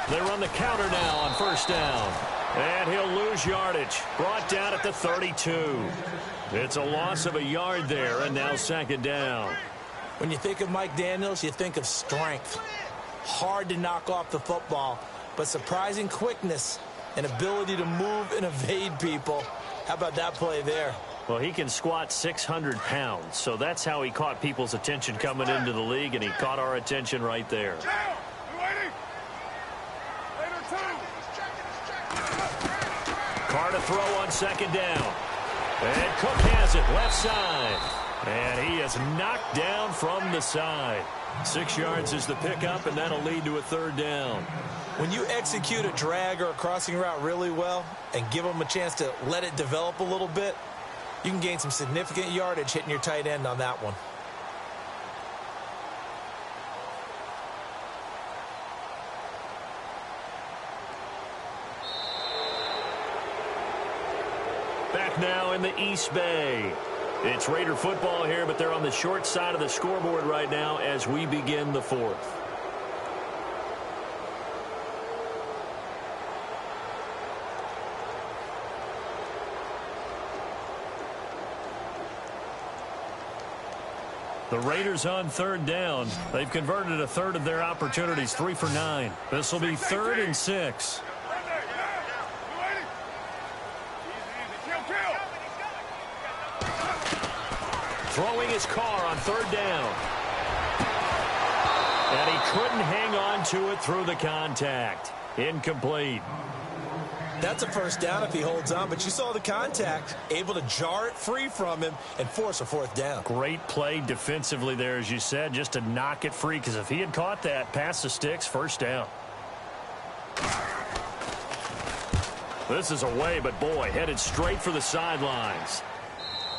They run the counter now on first down. And he'll lose yardage. Brought down at the 32. It's a loss of a yard there, and now second down. When you think of Mike Daniels, you think of strength. Hard to knock off the football, but surprising quickness and ability to move and evade people. How about that play there? Well, he can squat 600 pounds, so that's how he caught people's attention coming into the league, and he caught our attention right there. Carr to throw on second down. And Cook has it left side. And he is knocked down from the side. 6 yards is the pickup, and that'll lead to a third down. When you execute a drag or a crossing route really well and give them a chance to let it develop a little bit, you can gain some significant yardage hitting your tight end on that one. Back now in the East Bay. It's Raider football here, but they're on the short side of the scoreboard right now as we begin the fourth. The Raiders on third down. They've converted a third of their opportunities, 3 for 9. This will be 3rd and 6. Throwing his car on 3rd down. And he couldn't hang on to it through the contact. Incomplete. That's a first down if he holds on, but you saw the contact, able to jar it free from him and force a 4th down. Great play defensively there, as you said, just to knock it free, because if he had caught that, past the sticks, 1st down. This is away, but boy, headed straight for the sidelines.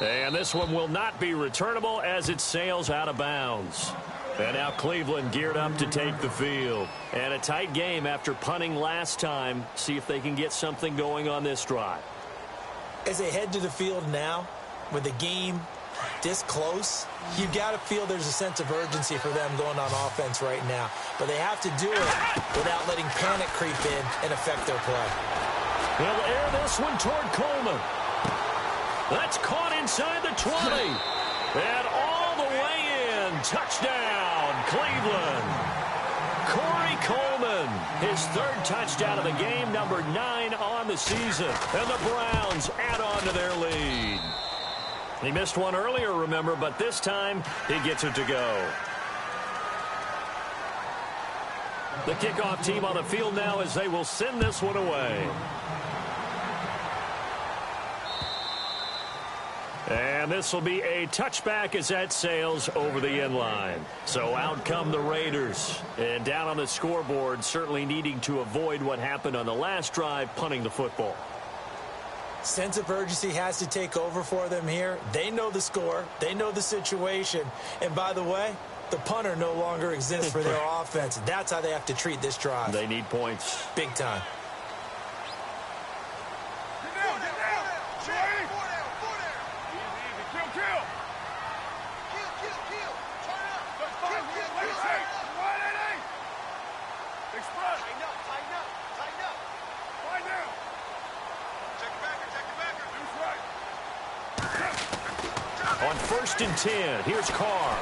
And this one will not be returnable as it sails out of bounds. And now Cleveland geared up to take the field. And a tight game after punting last time. See if they can get something going on this drive. As they head to the field now, with the game this close, you've got to feel there's a sense of urgency for them going on offense right now. But they have to do it without letting panic creep in and affect their play. He'll air this one toward Coleman. That's caught inside the 20. And all the way in. Touchdown, Cleveland. Corey Coleman, his 3rd touchdown of the game, number 9 on the season. And the Browns add on to their lead. He missed one earlier, remember, but this time he gets it to go. The kickoff team on the field now as they will send this one away. And this will be a touchback as that sails over the end line. So out come the Raiders. And down on the scoreboard, certainly needing to avoid what happened on the last drive, punting the football. Sense of urgency has to take over for them here. They know the score. They know the situation. And by the way, the punter no longer exists for their offense. That's how they have to treat this drive. They need points. Big time. On 1st and 10, here's Carr.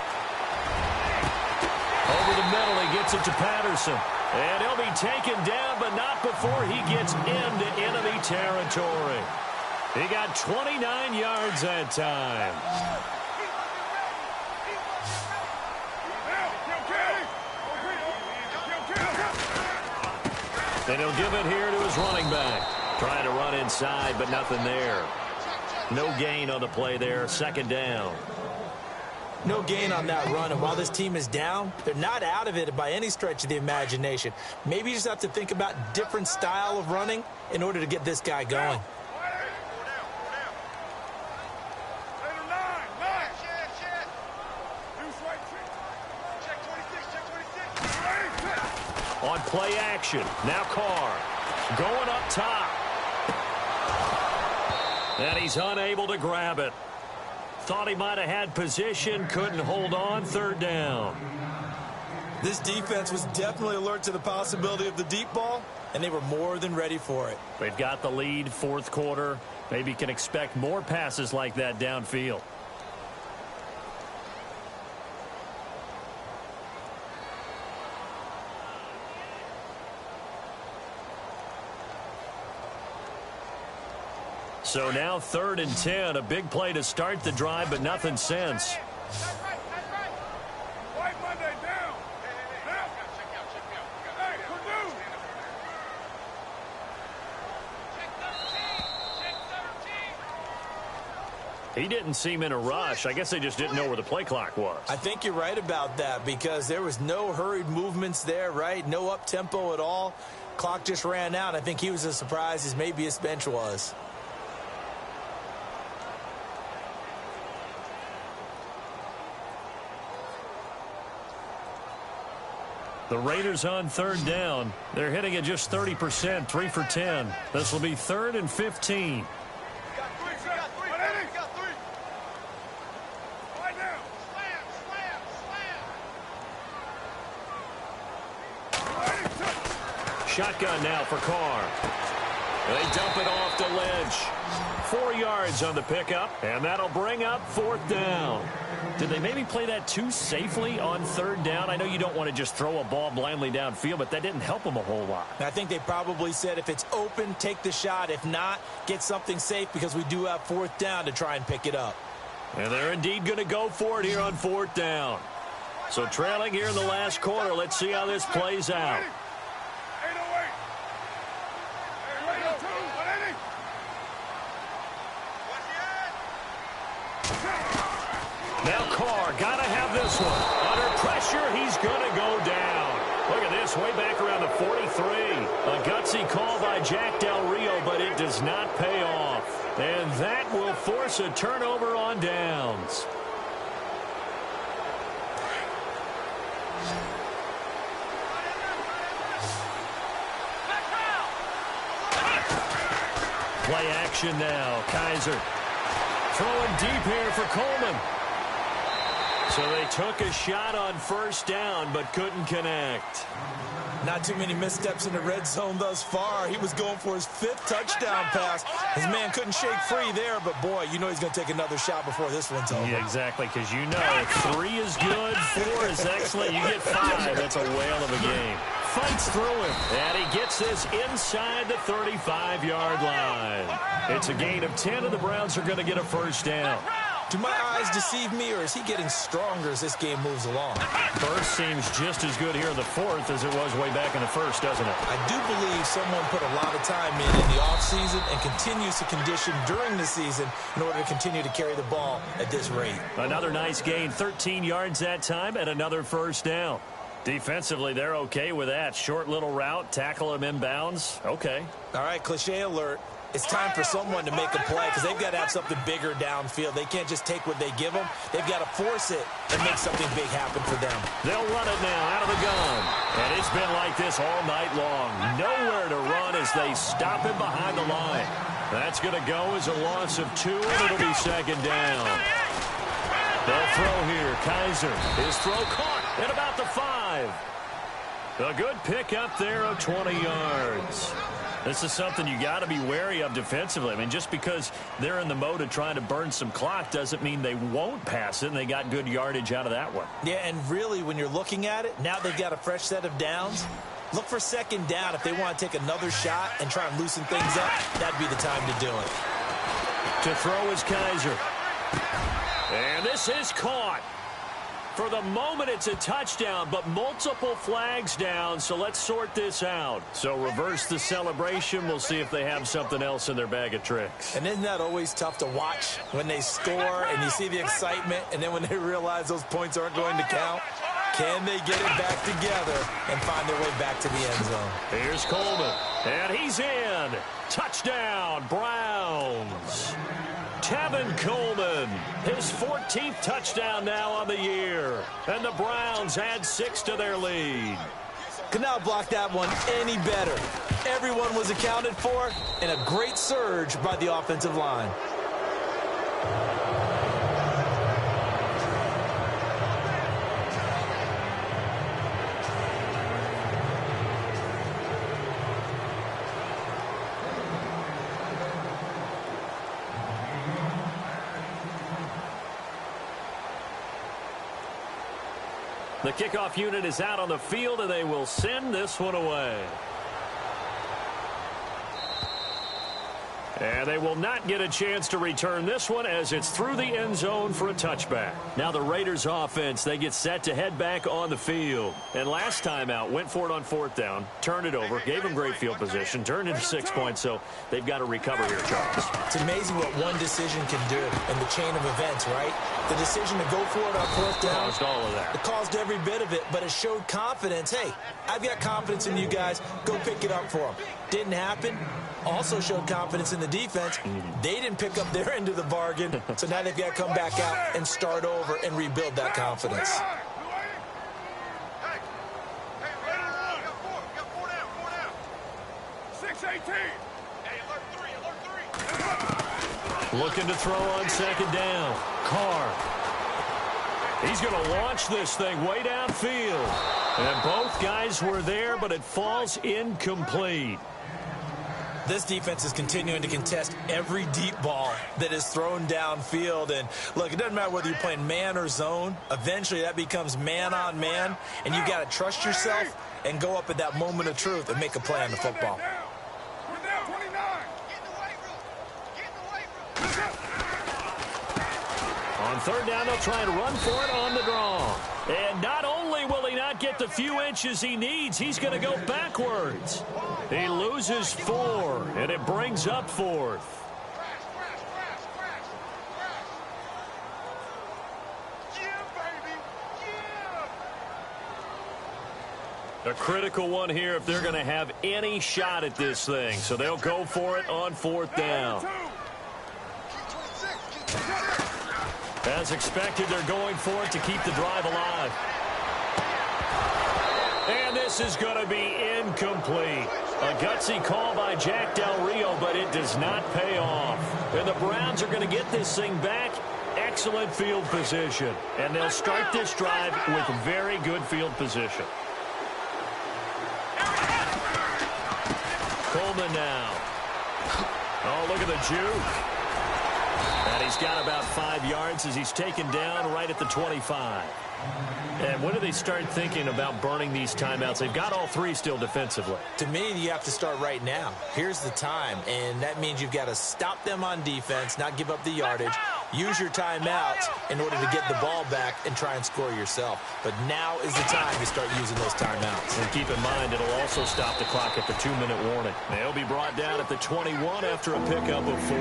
Over the middle, he gets it to Patterson. And he'll be taken down, but not before he gets into enemy territory. He got 29 yards that time. And he'll give it here to his running back. Trying to run inside, but nothing there. No gain on the play there. 2nd down. No gain on that run, and while this team is down, they're not out of it by any stretch of the imagination. Maybe you just have to think about different style of running in order to get this guy going. On play action, now Carr going up top. And he's unable to grab it. Thought he might have had position, couldn't hold on. 3rd down. This defense was definitely alert to the possibility of the deep ball, and they were more than ready for it. They've got the lead, 4th quarter. Maybe can expect more passes like that downfield. So now 3rd and 10, a big play to start the drive, but nothing since. He didn't seem in a rush. I guess they just didn't know where the play clock was. I think you're right about that because there was no hurried movements there, right? No up-tempo at all. Clock just ran out. I think he was as surprised as maybe his bench was. The Raiders on 3rd down. They're hitting at just 30%, 3 for 10. This will be 3rd and 15. shotgun now for Carr. They dump it off to Lynch. 4 yards on the pickup, and that'll bring up 4th down. Did they maybe play that too safely on 3rd down? I know you don't want to just throw a ball blindly downfield, but that didn't help them a whole lot. I think they probably said if it's open, take the shot. If not, get something safe because we do have 4th down to try and pick it up. And they're indeed going to go for it here on 4th down. So trailing here in the last quarter. Let's see how this plays out. Now Carr, got to have this one. Under pressure, he's going to go down. Look at this, way back around the 43. A gutsy call by Jack Del Rio, but it does not pay off. And that will force a turnover on downs. Play action now. Kaiser throwing deep here for Coleman. So they took a shot on 1st down, but couldn't connect. Not too many missteps in the red zone thus far. He was going for his 5th touchdown pass. His man couldn't shake free there, but boy, you know he's going to take another shot before this one's over. Yeah, exactly, because you know if 3 is good, 4 is excellent. You get 5, that's a whale of a game. Fights through him, and he gets this inside the 35-yard line. It's a gain of 10, and the Browns are going to get a 1st down. Do my eyes deceive me, or is he getting stronger as this game moves along? First seems just as good here in the 4th as it was way back in the 1st, doesn't it? I do believe someone put a lot of time in the offseason and continues to condition during the season in order to continue to carry the ball at this rate. Another nice gain, 13 yards that time, and another 1st down. Defensively, they're okay with that. Short little route, tackle him inbounds. Okay. All right, cliche alert. It's time for someone to make a play because they've got to have something bigger downfield. They can't just take what they give them. They've got to force it and make something big happen for them. They'll run it now out of the gun. And it's been like this all night long. Nowhere to run as they stop him behind the line. That's going to go as a loss of 2, and it'll be 2nd down. They'll throw here. Kaiser. His throw caught at about the 5. A good pick up there of 20 yards. This is something you got to be wary of defensively. I mean, just because they're in the mode of trying to burn some clock doesn't mean they won't pass it, and they got good yardage out of that one. Yeah, and really, when you're looking at it, now they've got a fresh set of downs. Look for 2nd down. If they want to take another shot and try and loosen things up, that'd be the time to do it. To throw is Kaiser. And this is caught. For the moment, it's a touchdown, but multiple flags down, so let's sort this out. So reverse the celebration. We'll see if they have something else in their bag of tricks. And isn't that always tough to watch when they score and you see the excitement, and then when they realize those points aren't going to count? Can they get it back together and find their way back to the end zone? Here's Coleman, and he's in. Touchdown, Browns. Tevin Coleman, his 14th touchdown now on the year. And the Browns add 6 to their lead. Could not block that one any better. Everyone was accounted for, and a great surge by the offensive line. The kickoff unit is out on the field, and they will send this one away. And they will not get a chance to return this one as it's through the end zone for a touchback. Now the Raiders offense, they get set to head back on the field. And last time out, went for it on 4th down, turned it over, gave them great field position, turned into 6 points, so they've got to recover here, Charles. It's amazing what one decision can do in the chain of events, right? The decision to go for it on 4th down. Caused all of that. It caused every bit of it, but it showed confidence. Hey, I've got confidence in you guys. Go pick it up for them. Didn't happen. Also showed confidence in the defense. They didn't pick up their end of the bargain, so now they've got to come back out and start over and rebuild that confidence. Looking to throw on 2nd down. Carr. He's going to launch this thing way downfield. And both guys were there, but it falls incomplete. This defense is continuing to contest every deep ball that is thrown downfield. And, look, it doesn't matter whether you're playing man or zone. Eventually, that becomes man-on-man, and you got to trust yourself and go up at that moment of truth and make a play on the football. On third down, they'll try and run for it on the draw. And not only will he not get the few inches he needs, he's going to go backwards. He loses 4, and it brings up 4th. A critical one here if they're going to have any shot at this thing. So they'll go for it on 4th down. As expected, they're going for it to keep the drive alive. And this is going to be incomplete. A gutsy call by Jack Del Rio, but it does not pay off. And the Browns are going to get this thing back. Excellent field position. And they'll start this drive with very good field position. Coleman now. Oh, look at the juke. And he's got about 5 yards as he's taken down right at the 25. And when do they start thinking about burning these timeouts? They've got all 3 still defensively. To me, you have to start right now. Here's the time, and that means you've got to stop them on defense, not give up the yardage, use your timeouts in order to get the ball back and try and score yourself. But now is the time to start using those timeouts. And keep in mind, it'll also stop the clock at the 2-minute warning. They'll be brought down at the 21 after a pickup of 4.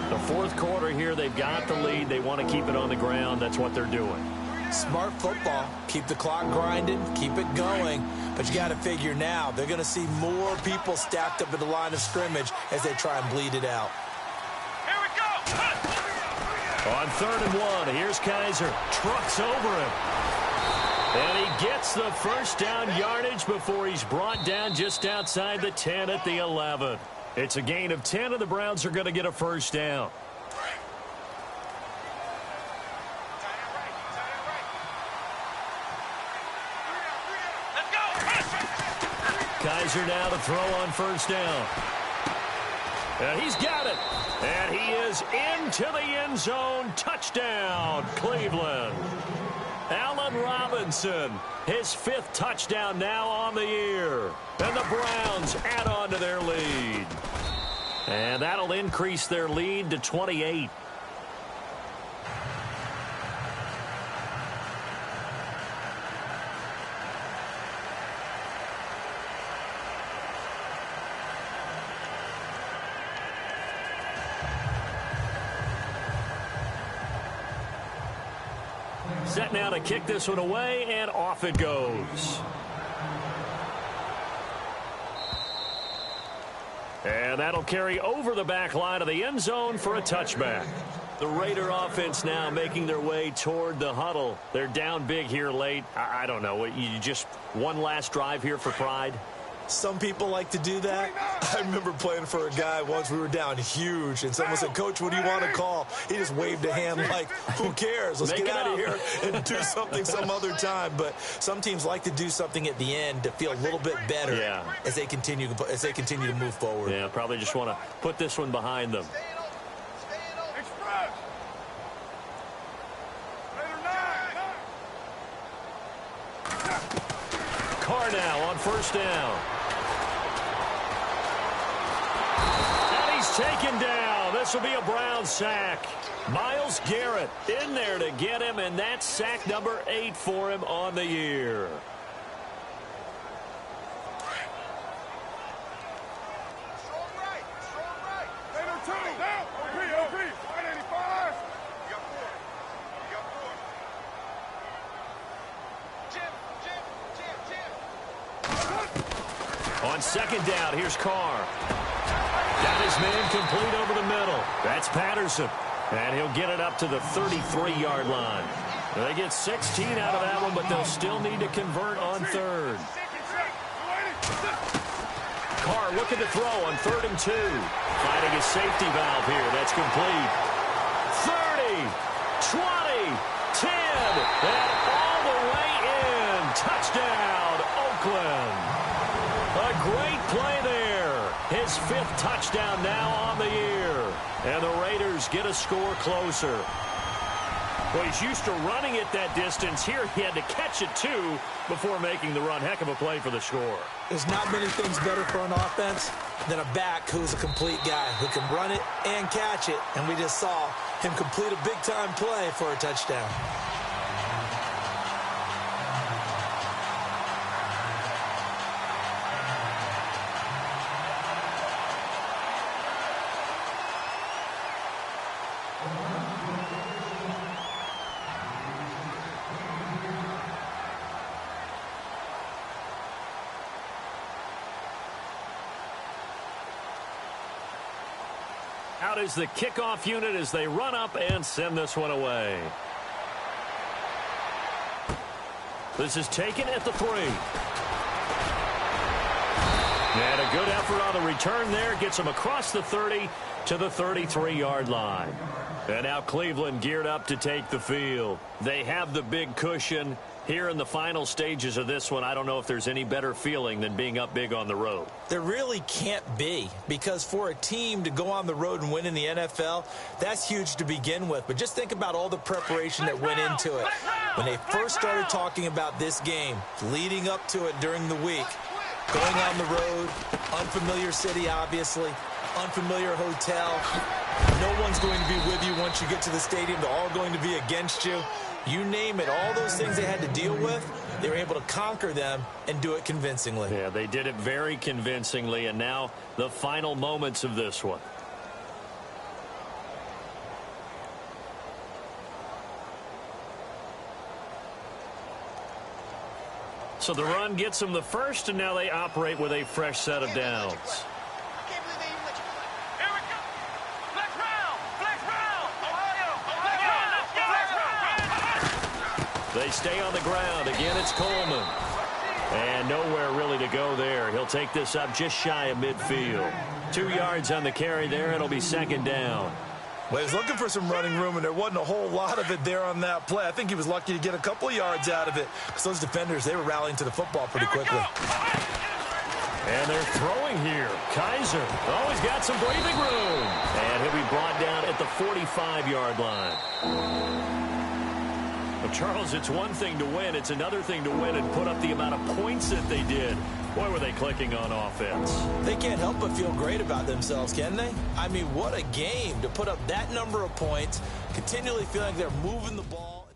The 4th quarter here, they've got the lead. They want to keep it on the ground. That's what they're doing. Smart football. Keep the clock grinding. Keep it going. But you got to figure now, they're going to see more people stacked up at the line of scrimmage as they try and bleed it out. Here we go. On 3rd and 1, here's Kaiser. Trucks over him. And he gets the first down yardage before he's brought down just outside the 10 at the 11. It's a gain of 10, and the Browns are going to get a first down. Kaiser now to throw on first down. And he's got it. And he is into the end zone. Touchdown, Cleveland. Allen Robinson, his 5th touchdown now on the year. And the Browns add on to their lead. And that'll increase their lead to 28. Set now to kick this one away, and off it goes. And that'll carry over the back line of the end zone for a touchback. The Raider offense now making their way toward the huddle. They're down big here late. I don't know. You just one last drive here for pride? Some people like to do that. I remember playing for a guy once. We were down huge, and someone said, "Coach, what do you want to call?" He just waved a hand like, who cares? Let's get out of here and do something some other time. But some teams like to do something at the end to feel a little bit better as they continue to move forward. Yeah, probably just want to put this one behind them. Carr now on first down. And he's taken down. This will be a Brown sack. Myles Garrett in there to get him, and that's sack number 8 for him on the year. On second down, here's Carr. Got his man complete over the middle. That's Patterson. And he'll get it up to the 33-yard line. They get 16 out of that one, but they'll still need to convert on 3rd. Carr looking to throw on 3rd and 2. Finding a safety valve here. That's complete. 30, 20, 10, and all the way in. touchdown, Oakland. A great play there. His 5th touchdown now on the year. And the Raiders get a score closer. Well, he's used to running it that distance. Here he had to catch it, too, before making the run. Heck of a play for the score. There's not many things better for an offense than a back who's a complete guy who can run it and catch it. And we just saw him complete a big-time play for a touchdown. Out is the kickoff unit as they run up and send this one away. This is taken at the 3. And a good effort on the return there. Gets him across the 30 to the 33-yard line. And now Cleveland geared up to take the field. They have the big cushion. Here in the final stages of this one, I don't know if there's any better feeling than being up big on the road. There really can't be, because for a team to go on the road and win in the NFL, that's huge to begin with. But just think about all the preparation that went into it. When they first started talking about this game, leading up to it during the week, going on the road, unfamiliar city, obviously, unfamiliar hotel. No one's going to be with you once you get to the stadium. They're all going to be against you. You name it, all those things they had to deal with, they were able to conquer them and do it convincingly. Yeah, they did it very convincingly, and now the final moments of this one. So the run gets them the first, and now they operate with a fresh set of downs. They stay on the ground. Again, it's Coleman. And nowhere really to go there. He'll take this up just shy of midfield. 2 yards on the carry there. It'll be 2nd down. Well, he was looking for some running room, and there wasn't a whole lot of it there on that play. I think he was lucky to get a couple of yards out of it, because those defenders, they were rallying to the football pretty quickly. And they're throwing here. Kaiser always got some breathing room. And he'll be brought down at the 45-yard line. Well, Charles, it's one thing to win. It's another thing to win and put up the amount of points that they did. Boy, were they clicking on offense. They can't help but feel great about themselves, can they? I mean, what a game to put up that number of points, continually feeling like they're moving the ball.